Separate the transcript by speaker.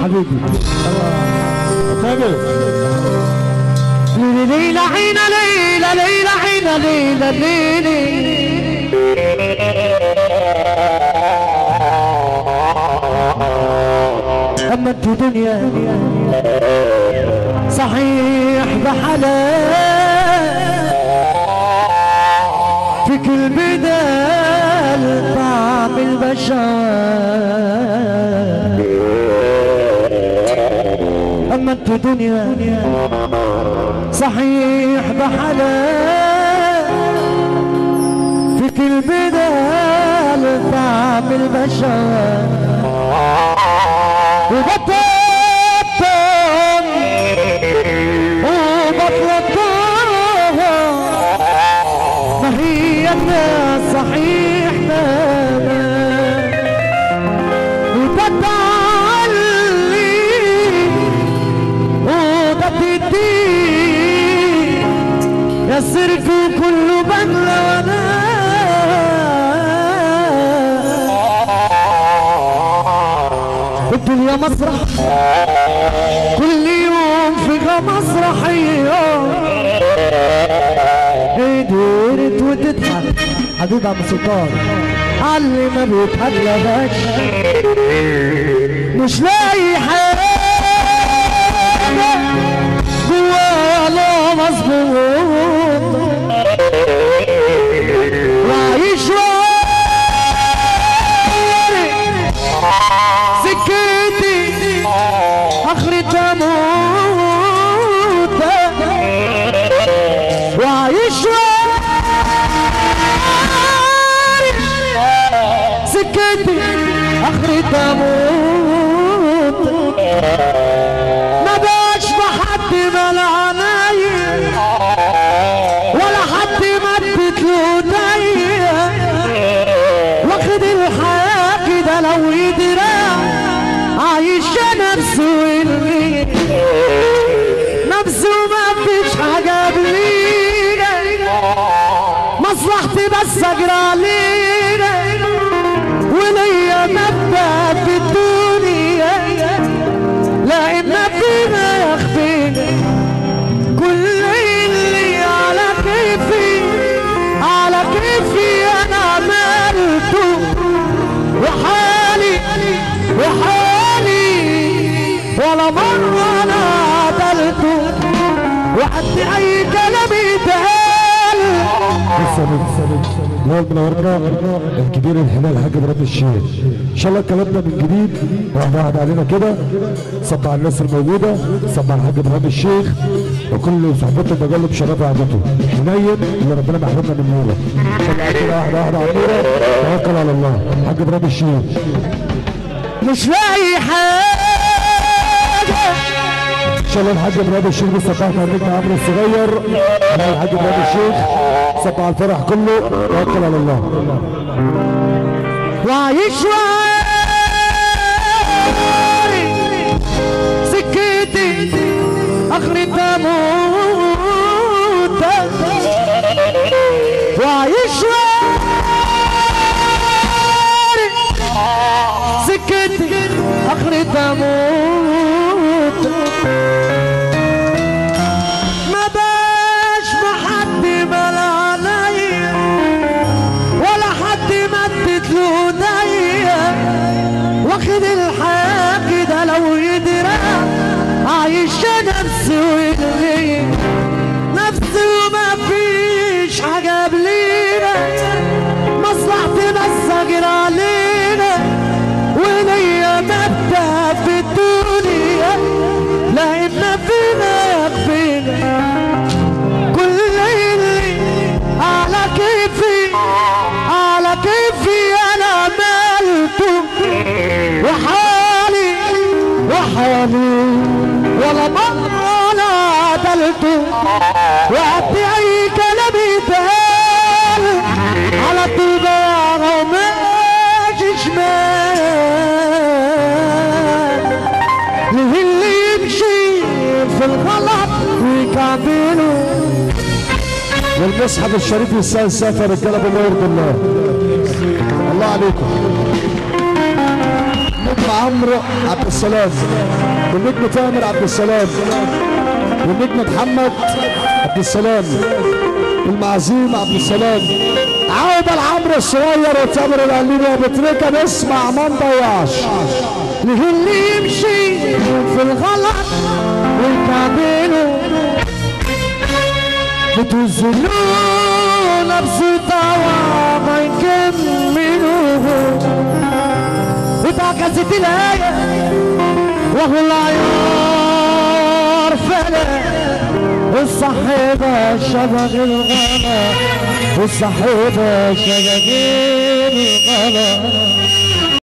Speaker 1: حبيبي
Speaker 2: ليلة عينا ليلة ليلة عينا ليلة ليلة أما انت دنيا صحيح بحلال في كل بدال طعم البشر. أما انت دنيا صحيح بحلال في كل بدال طعم البشر. وبطلتهم ما هي الناس صحيح ماما وتتعلي وتتدي يسركوا كل بغلة وانا الدنيا مسرح كل يوم فيها مسرحية قدرت وتضحك حبيب عم سلطان علي ما بيتهدلبش مش لاقي حاجة جوايا لا مظبوط وعايش سكتي اخرتها موت وعايش سكتي اخرتها موت ما باش بحد مال عنايا ولا حد مدت له ايديا واخد الحياه كده لو يدرى عايش نفسه اللي نفسه ما فيش حاجه بلينا مصلحتي بس اجرى علينا وليا مبدا في الدنيا لا اما فينا يخفينا كل اللي على كيفي انا عملته وحالي ولا مرة أنا عدلته وحد أي كلام يتقال.
Speaker 1: لسه نور منورنا الكبير الحلال حاج ابراهيم الشيخ. ان شاء الله كلامنا من جديد واحد علينا كده. صب على الناس الموجوده، صب على الحاج ابراهيم الشيخ وكل صحبته بجاله بشرف قعدته. حنين اللي ربنا محرمنا من نوره. ان شاء الله كده واحده على النوره توكل على الله. الحاج ابراهيم الشيخ
Speaker 2: مش لاقي حاجه
Speaker 1: ان شاء الله. الحاج ابراهيم الشيخ بيصبحنا على النجم عمرو الصغير. الحاج ابراهيم الشيخ صب على الفرح كله توكل على الله.
Speaker 2: وعايش سكتي اخرتها موت وعايش سكتي اخرتها موت ما باش محد مال عليا ولا حد مدت له ايديا، واخد الحياة كده لو يدرى، عايشة نفسي ويلي نفسي وما فيش حاجة قبلينا، مصلحتي بس اجري علينا، وليا مبدأ في الدنيا لقيتنا فينا يكفينا، كل ليلي على كيفي على كيفي انا عملته، وحالي ولا مرة انا عدلته، وقت اي كلام يتقال على طول بقى وماشي شمال، اللي يمشي في الغلط ويكعبله.
Speaker 1: والمصحف الشريف يستاهل سافر رجاله بالله يرضي الله. الله عليكم. نجم عمرو عبد السلام، والنجم تامر عبد السلام، والنجم محمد عبد السلام، والمعزيم عبد السلام، عودة العمرو الصغير وتامر القليل يا بتركه، نسمع ما نضيعش.
Speaker 2: اللي يمشي في الغلط ويكعبله، بتوزنونا بسطاوة ما يكملوه، وتعكست الآية وهو العيار فلا، والصحيبة شبه الغلا، والصحيبة شجاجين الغلا.